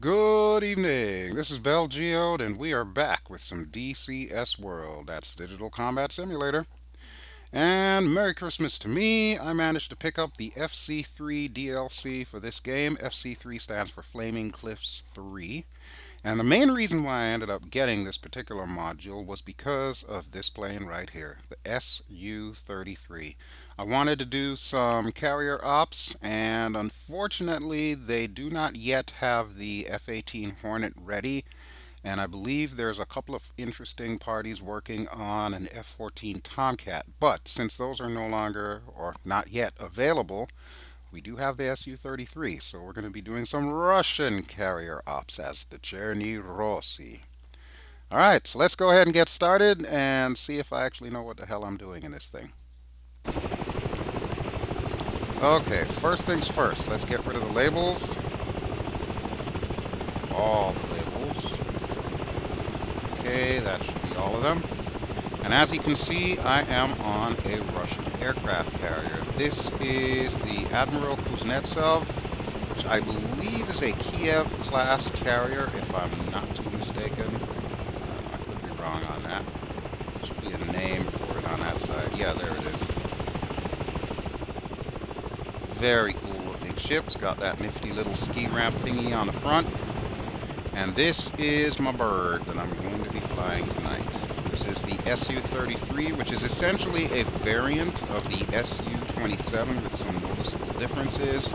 Good evening. This is BelGeode, and we are back with some DCS World. That's Digital Combat Simulator. And Merry Christmas to me. I managed to pick up the FC3 DLC for this game. FC3 stands for Flaming Cliffs 3. And the main reason why I ended up getting this particular module was because of this plane right here, the SU-33. I wanted to do some carrier ops, and unfortunately they do not yet have the F-18 Hornet ready, and I believe there's a couple of interesting parties working on an F-14 Tomcat. But since those are no longer, or not yet, available, we do have the Su-33, so we're going to be doing some Russian carrier ops as the Cherny Rossi. All right, so let's go ahead and get started and see if I actually know what the hell I'm doing in this thing. Okay, first things first, let's get rid of the labels. All the labels. Okay, that should be all of them. And as you can see, I am on a Russian aircraft carrier. This is the Admiral Kuznetsov, which I believe is a Kiev-class carrier, if I'm not too mistaken. I could be wrong on that. There should be a name for it on that side. Yeah, there it is. Very cool looking ship. It's got that nifty little ski ramp thingy on the front. And this is my bird that I'm going to be flying tonight. This is the Su-33, which is essentially a variant of the Su-27 with some noticeable differences.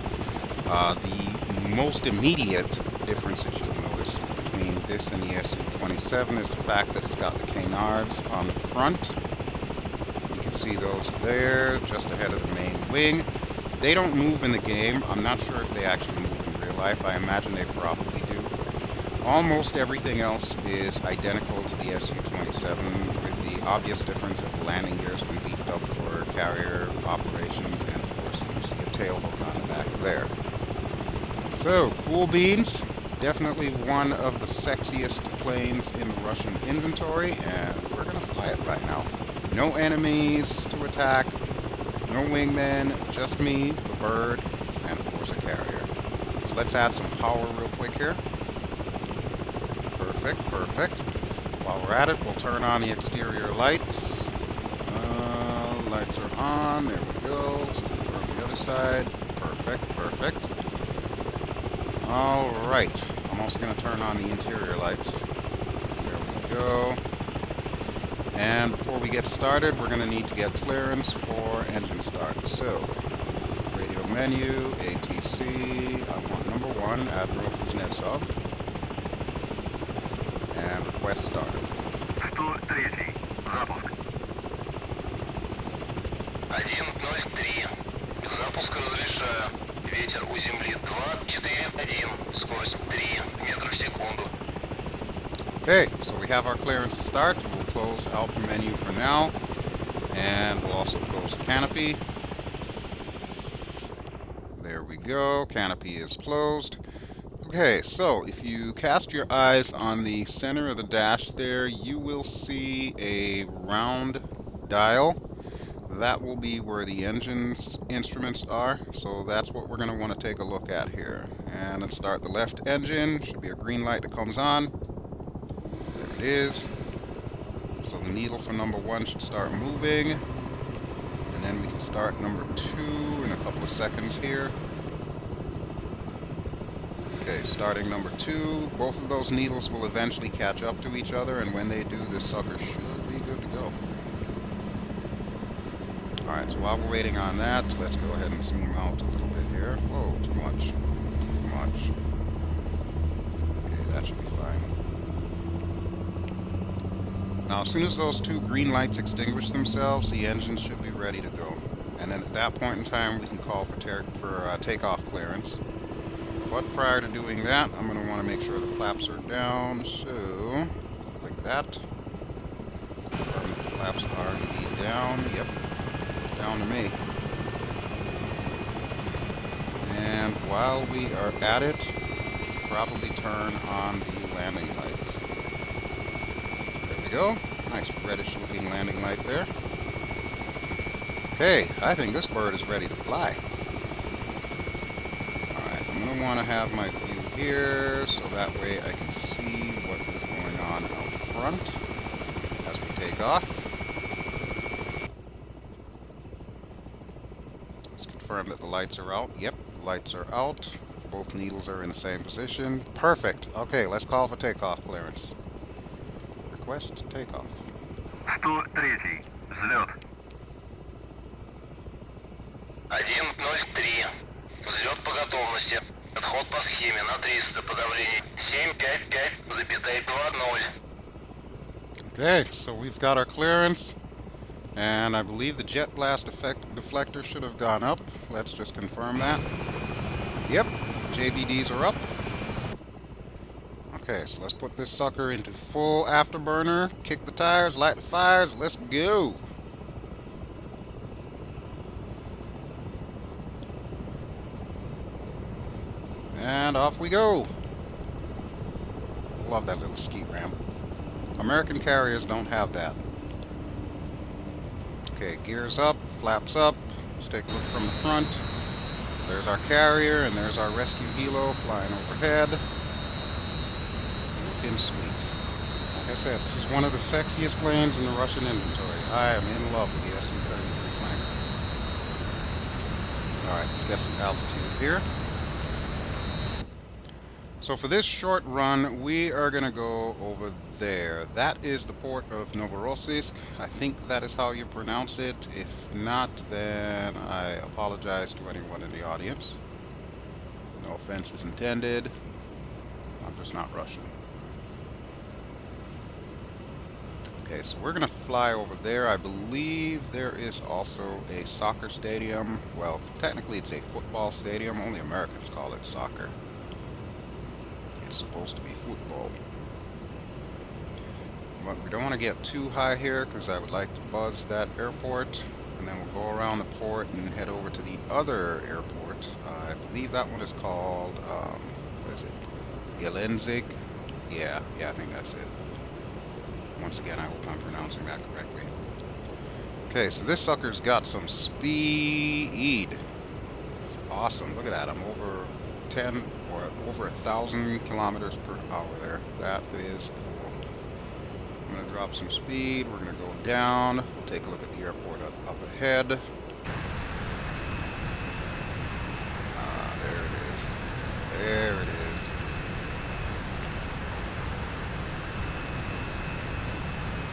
The most immediate difference that you'll notice between this and the Su-27 is the fact that it's got the canards on the front. You can see those there, just ahead of the main wing. They don't move in the game. I'm not sure if they actually move in real life. I imagine they probably do. Almost everything else is identical to the Su-27, with the obvious difference that the landing gear has been beefed up for carrier operations, and of course you can see a tail hook on the back there. So, cool beans. Definitely one of the sexiest planes in the Russian inventory, and we're going to fly it right now. No enemies to attack, no wingmen, just me, the bird, and of course a carrier. So let's add some power real quick here. Perfect, perfect. While we're at it, we'll turn on the exterior lights. Lights are on. There we go. Let's confirm the other side. Perfect, perfect. All right. I'm also going to turn on the interior lights. There we go. And before we get started, we're going to need to get clearance for engine start. So, radio menu, ATC. I want number 1, Admiral Kuznetsov. And request started. 103. Запуск. 103. Без запуска разрешаю. Ветер у земли 241. Скорость 3 метра в секунду. Okay, so we have our clearance to start. We'll close out the menu for now. And we'll also close the canopy. There we go. Canopy is closed. Okay, so if you cast your eyes on the center of the dash there, you will see a round dial. That will be where the engine instruments are, so that's what we're going to want to take a look at here. And let's start the left engine. Should be a green light that comes on. There it is. So the needle for number 1 should start moving. And then we can start number 2 in a couple of seconds here. Okay, starting number 2. Both of those needles will eventually catch up to each other, and when they do, this sucker should be good to go. Alright, so while we're waiting on that, let's go ahead and zoom out a little bit here. Whoa, too much. Too much. Okay, that should be fine. Now, as soon as those 2 green lights extinguish themselves, the engine should be ready to go. And then at that point in time, we can call for takeoff clearance. But prior to doing that, I'm going to want to make sure the flaps are down. So, like that. Confirm that the flaps are indeed down. Yep, down to me. And while we are at it, probably turn on the landing light. There we go. Nice reddish looking landing light there. Okay, I think this bird is ready to fly. Alright, I'm going to want to have my view here so that way I can see what is going on out front as we take off. Let's confirm that the lights are out. Yep, the lights are out. Both needles are in the same position. Perfect. Okay, let's call for takeoff clearance. Request takeoff. 103. Взлет. 103. Взлет по готовности. Отход по схеме на 300 по давлению. 755,20. Okay, so we've got our clearance. And I believe the jet blast deflector should have gone up. Let's just confirm that. Yep, JBDs are up. Okay, so let's put this sucker into full afterburner, kick the tires, light the fires, let's go. And off we go. Love that little ski ramp. American carriers don't have that. Okay, gears up, flaps up. Let's take a look from the front. There's our carrier, and there's our rescue helo flying overhead. Looking sweet. Like I said, this is one of the sexiest planes in the Russian inventory. I am in love with the Su-33 flanker. Alright, let's get some altitude here. So for this short run, we are going to go over there. That is the port of Novorossiysk. I think that is how you pronounce it. If not, then I apologize to anyone in the audience. No offense is intended. I'm just not Russian. Okay, so we're going to fly over there. I believe there is also a soccer stadium. Well, technically it's a football stadium. Only Americans call it soccer. It's supposed to be football. But we don't want to get too high here because I would like to buzz that airport. And then we'll go around the port and head over to the other airport. I believe that one is called, what is it? Gelendzhik? Yeah, I think that's it. Once again, I hope I'm pronouncing that correctly. Okay, so this sucker's got some speed. It's awesome. Look at that. I'm over 10 or over 1,000 kilometers per hour there. That is cool. I'm going to drop some speed. We're going to go down. We'll take a look at the airport up ahead. There it is. There it is.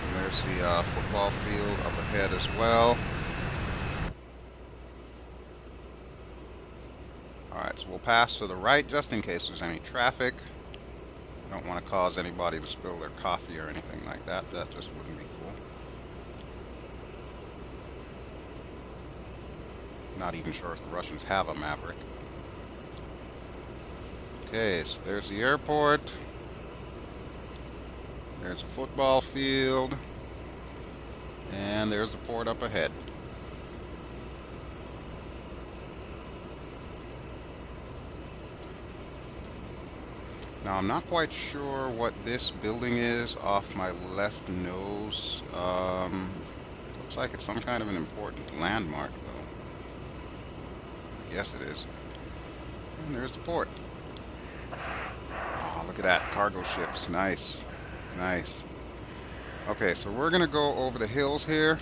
And there's the football field up ahead as well. Alright, so we'll pass to the right just in case there's any traffic. Don't want to cause anybody to spill their coffee or anything like that. That just wouldn't be cool. Not even sure if the Russians have a Maverick. Okay, so there's the airport. There's a football field. And there's the port up ahead. Now, I'm not quite sure what this building is off my left nose. Looks like it's some kind of an important landmark, though. I guess it is. And there's the port. Oh, look at that. Cargo ships. Nice. Nice. Okay, so we're going to go over the hills here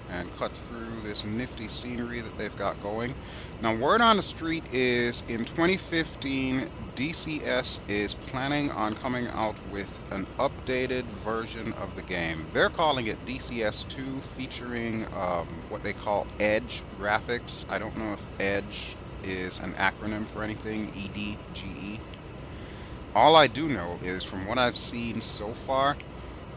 and cut through this nifty scenery that they've got going. Now, word on the street is in 2015, DCS is planning on coming out with an updated version of the game. They're calling it DCS 2, featuring what they call Edge graphics. I don't know if Edge is an acronym for anything, EDGE. All I do know is from what I've seen so far,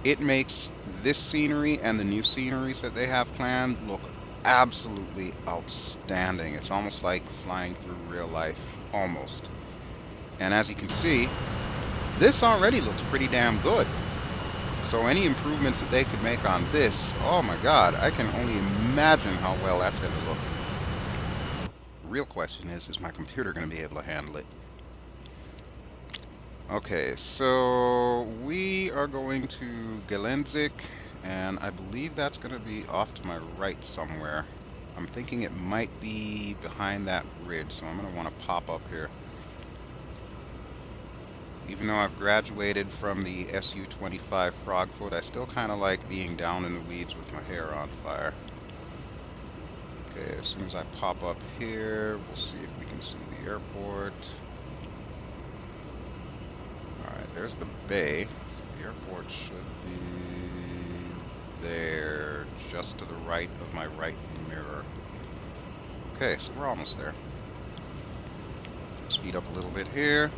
it makes this scenery and the new sceneries that they have planned look absolutely outstanding. It's almost like flying through real life, almost. And as you can see, this already looks pretty damn good. So any improvements that they could make on this, oh my god, I can only imagine how well that's going to look. The real question is my computer going to be able to handle it? Okay, so we are going to Gelendzhik, and I believe that's going to be off to my right somewhere. I'm thinking it might be behind that ridge, so I'm going to want to pop up here. Even though I've graduated from the Su-25 Frogfoot, I still kind of like being down in the weeds with my hair on fire. Okay, as soon as I pop up here, we'll see if we can see the airport. Alright, there's the bay. So the airport should be there, just to the right of my right mirror. Okay, so we're almost there. Speed up a little bit here.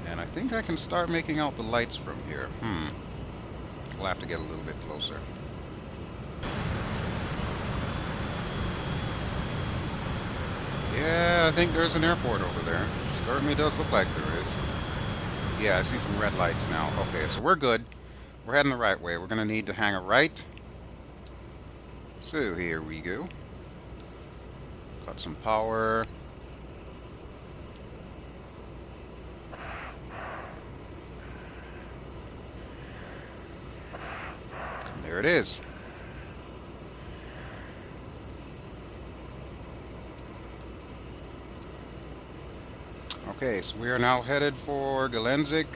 And I think I can start making out the lights from here. We'll have to get a little bit closer. Yeah, I think there's an airport over there. Certainly does look like there is. Yeah, I see some red lights now. Okay, so we're good. We're heading the right way. We're going to need to hang a right. So here we go. Got some power. And there it is. Okay, so we are now headed for Gelendzhik.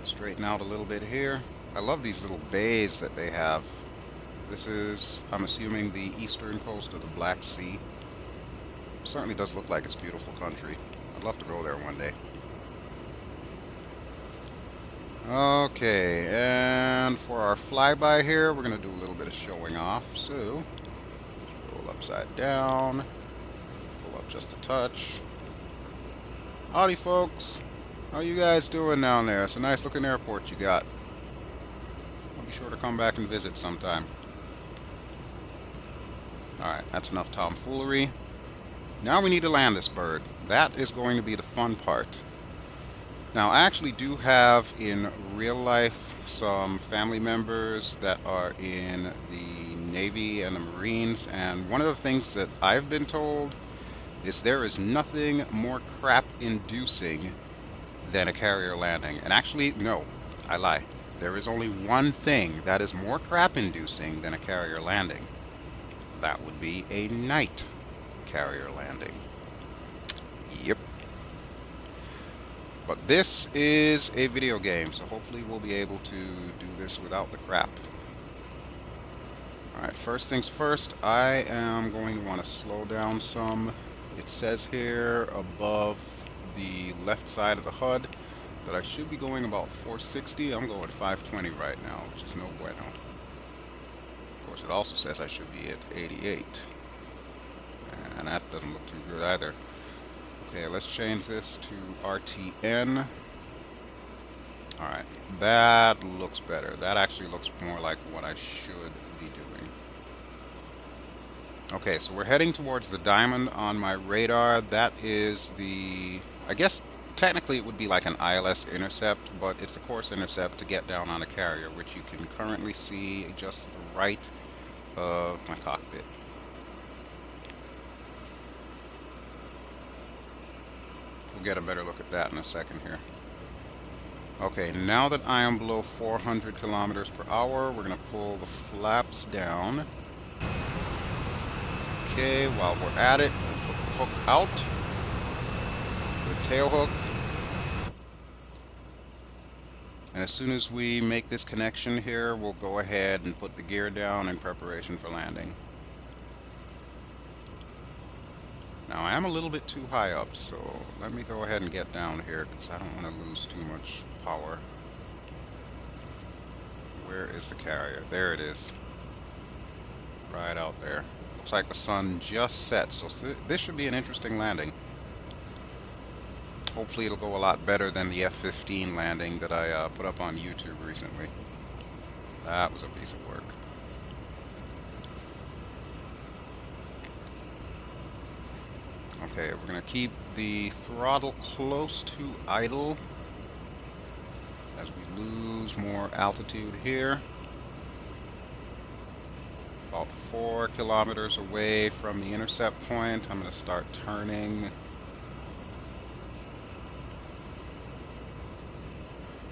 Straighten out a little bit here. I love these little bays that they have. This is, I'm assuming, the eastern coast of the Black Sea. Certainly does look like it's a beautiful country. I'd love to go there one day. Okay, and for our flyby here, we're going to do a little bit of showing off. So, roll upside down, pull up just a touch. Howdy, folks. How you guys doing down there? It's a nice looking airport you got. I'll be sure to come back and visit sometime. Alright, that's enough tomfoolery. Now we need to land this bird. That is going to be the fun part. Now, I actually do have in real life some family members that are in the Navy and the Marines, and one of the things that I've been told is there is nothing more crap-inducing than a carrier landing. And actually, no, I lie. There is only one thing that is more crap-inducing than a carrier landing. That would be a night carrier landing. Yep. But this is a video game, so hopefully we'll be able to do this without the crap. Alright, first things first, I am going to want to slow down some. It says here above the left side of the HUD that I should be going about 460. I'm going 520 right now, which is no bueno. Of course, it also says I should be at 88. And that doesn't look too good either. Okay, let's change this to RTN. Alright, that looks better. That actually looks more like what I should be doing. Okay, so we're heading towards the diamond on my radar. That is the, I guess technically it would be like an ILS intercept, but it's the course intercept to get down on a carrier, which you can currently see just to the right of my cockpit. We'll get a better look at that in a second here. Okay, now that I am below 400 kilometers per hour, we're going to pull the flaps down. Okay, while we're at it, we'll put the hook out. The tail hook. And as soon as we make this connection here, we'll go ahead and put the gear down in preparation for landing. Now, I am a little bit too high up, so let me go ahead and get down here, because I don't want to lose too much power. Where is the carrier? There it is. Right out there. Looks like the sun just set, so this should be an interesting landing. Hopefully it'll go a lot better than the F-15 landing that I put up on YouTube recently. That was a piece of work. Okay, we're going to keep the throttle close to idle as we lose more altitude here. About 4 kilometers away from the intercept point, I'm going to start turning.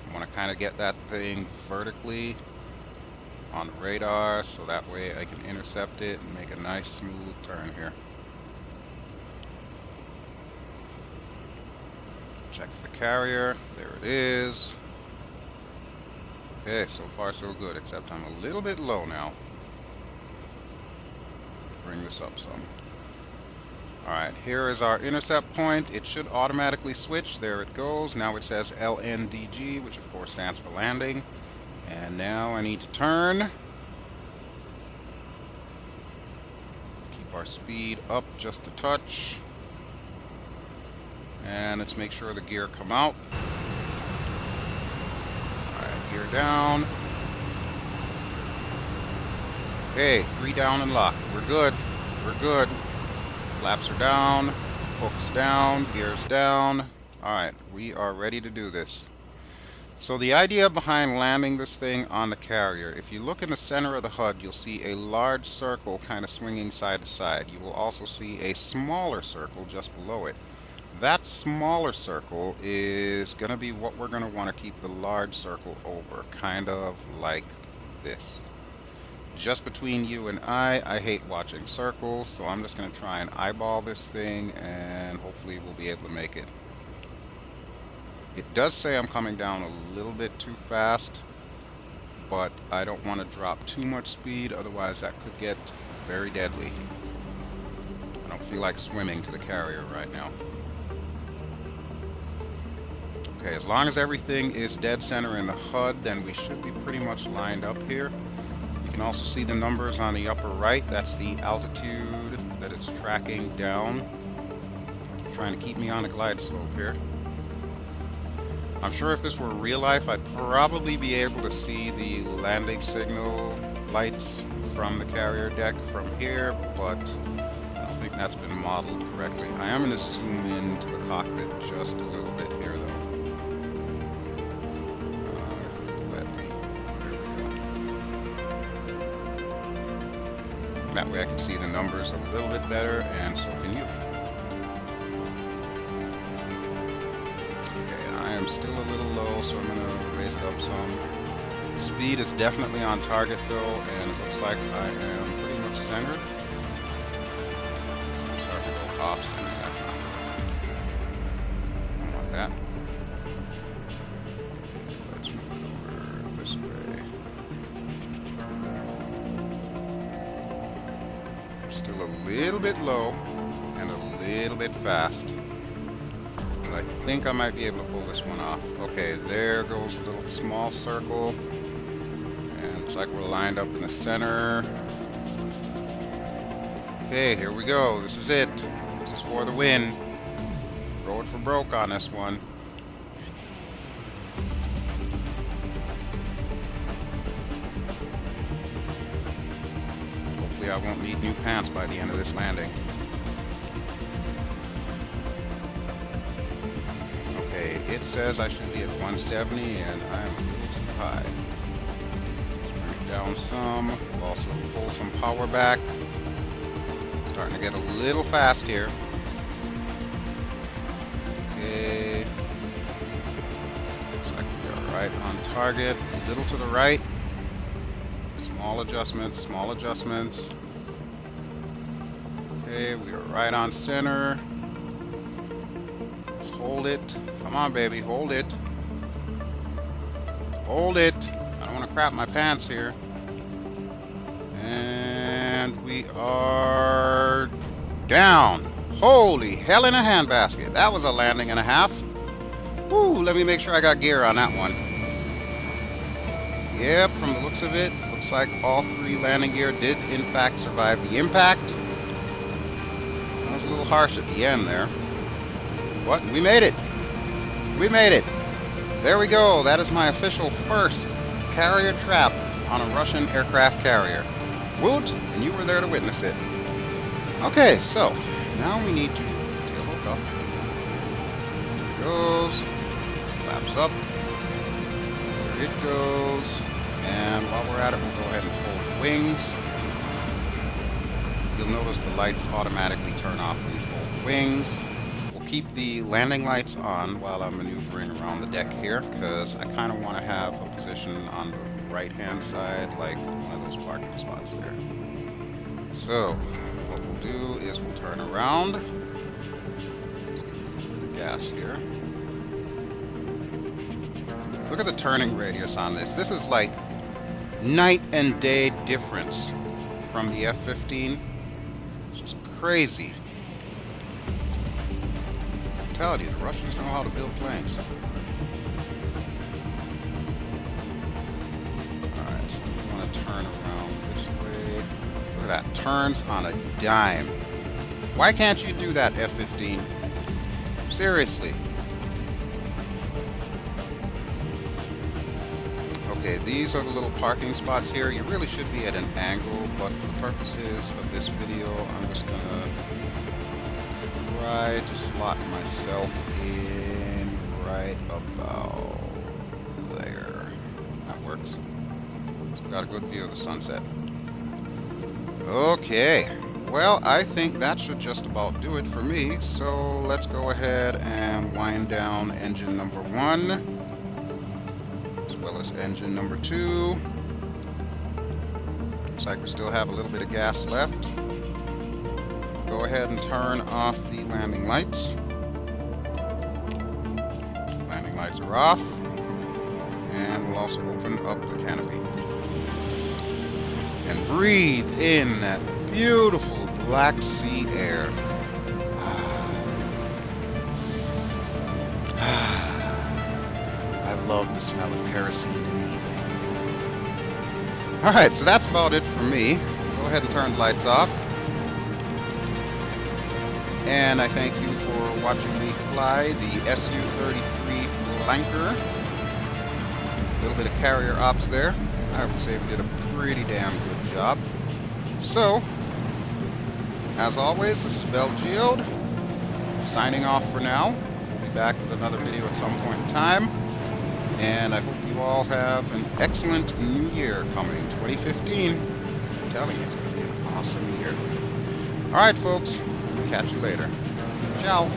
I want to kind of get that thing vertically on the radar so that way I can intercept it and make a nice smooth turn here. check for the carrier. There it is. Okay, so far so good, except I'm a little bit low now. Bring this up some. Alright, here is our intercept point. It should automatically switch. There it goes. Now it says LNDG, which of course stands for landing. And now I need to turn. Keep our speed up just a touch. And let's make sure the gear come out. Alright, gear down. Okay, 3 down and locked. We're good. We're good. Flaps are down. Hooks down. Gears down. Alright, we are ready to do this. So the idea behind landing this thing on the carrier, if you look in the center of the HUD, you'll see a large circle kind of swinging side to side. You will also see a smaller circle just below it. That smaller circle is going to be what we're going to want to keep the large circle over, kind of like this. Just between you and I hate watching circles, so I'm just going to try and eyeball this thing, and hopefully we'll be able to make it. It does say I'm coming down a little bit too fast, but I don't want to drop too much speed, otherwise that could get very deadly. I don't feel like swimming to the carrier right now. Okay, as long as everything is dead center in the HUD, then we should be pretty much lined up here. You can also see the numbers on the upper right. That's the altitude that it's tracking down. Trying to keep me on a glide slope here. I'm sure if this were real life, I'd probably be able to see the landing signal lights from the carrier deck from here, but I don't think that's been modeled correctly. I am going to zoom into the cockpit just a little bit here, though. If it'll let me. There we go. That way I can see the numbers a little bit better, and so can you. I'm still a little low, so I'm going to raise it up some. Speed is definitely on target though, and it looks like I am pretty much centered. I'm starting to go off center, that's not good. I don't want that. Let's move it over this way. Still a little bit low and a little bit fast. I think I might be able to pull this one off. Okay, there goes a little small circle. And looks like we're lined up in the center. Okay, here we go. This is it. This is for the win. Throw it for broke on this one. Hopefully I won't need new pants by the end of this landing. It says I should be at 170, and I'm a little too high. Bring it down some. We'll also pull some power back. Starting to get a little fast here. Okay. Looks like we are right on target. A little to the right. Small adjustments, small adjustments. Okay, we are right on center. Hold it. Come on, baby. Hold it. Hold it. I don't want to crap my pants here. And we are down. Holy hell in a handbasket. That was a landing and a half. Woo, let me make sure I got gear on that one. Yep, from the looks of it, looks like all 3 landing gear did in fact survive the impact. That was a little harsh at the end there. What? We made it! We made it! There we go! That is my official first carrier trap on a Russian aircraft carrier. Woot! And you were there to witness it. Okay, so now we need to tail hook up. There it goes. Flaps up. There it goes. And while we're at it, we'll go ahead and fold the wings. You'll notice the lights automatically turn off when you fold the wings. Keep the landing lights on while I'm maneuvering around the deck here, because I kind of want to have a position on the right hand side, like one of those parking spots there. So what we'll do is we'll turn around. Let's get a little bit of gas here. Look at the turning radius on this. This is like night and day difference from the F-15. It's just crazy. I'm telling you, the Russians know how to build planes. Alright, so we want to turn around this way. Look at that. Turns on a dime. Why can't you do that, F-15? Seriously. Okay, these are the little parking spots here. You really should be at an angle, but for the purposes of this video, I'm just gonna try to slot myself in right about there. That works. So we've got a good view of the sunset. Okay, well, I think that should just about do it for me. So let's go ahead and wind down engine number 1. As well as engine number 2. Looks like we still have a little bit of gas left. Go ahead and turn off the landing lights. Landing lights are off. And we'll also open up the canopy. And breathe in that beautiful Black Sea air. I love the smell of kerosene in the evening. Alright, so that's about it for me. Go ahead and turn the lights off. And I thank you for watching me fly the Su-33 Flanker. A little bit of carrier ops there. I would say we did a pretty damn good job. So, as always, this is BelGeode, signing off for now. We'll be back with another video at some point in time. And I hope you all have an excellent new year coming, 2015. I'm telling you, it's going to be an awesome year. Alright, folks. Catch you later. Ciao.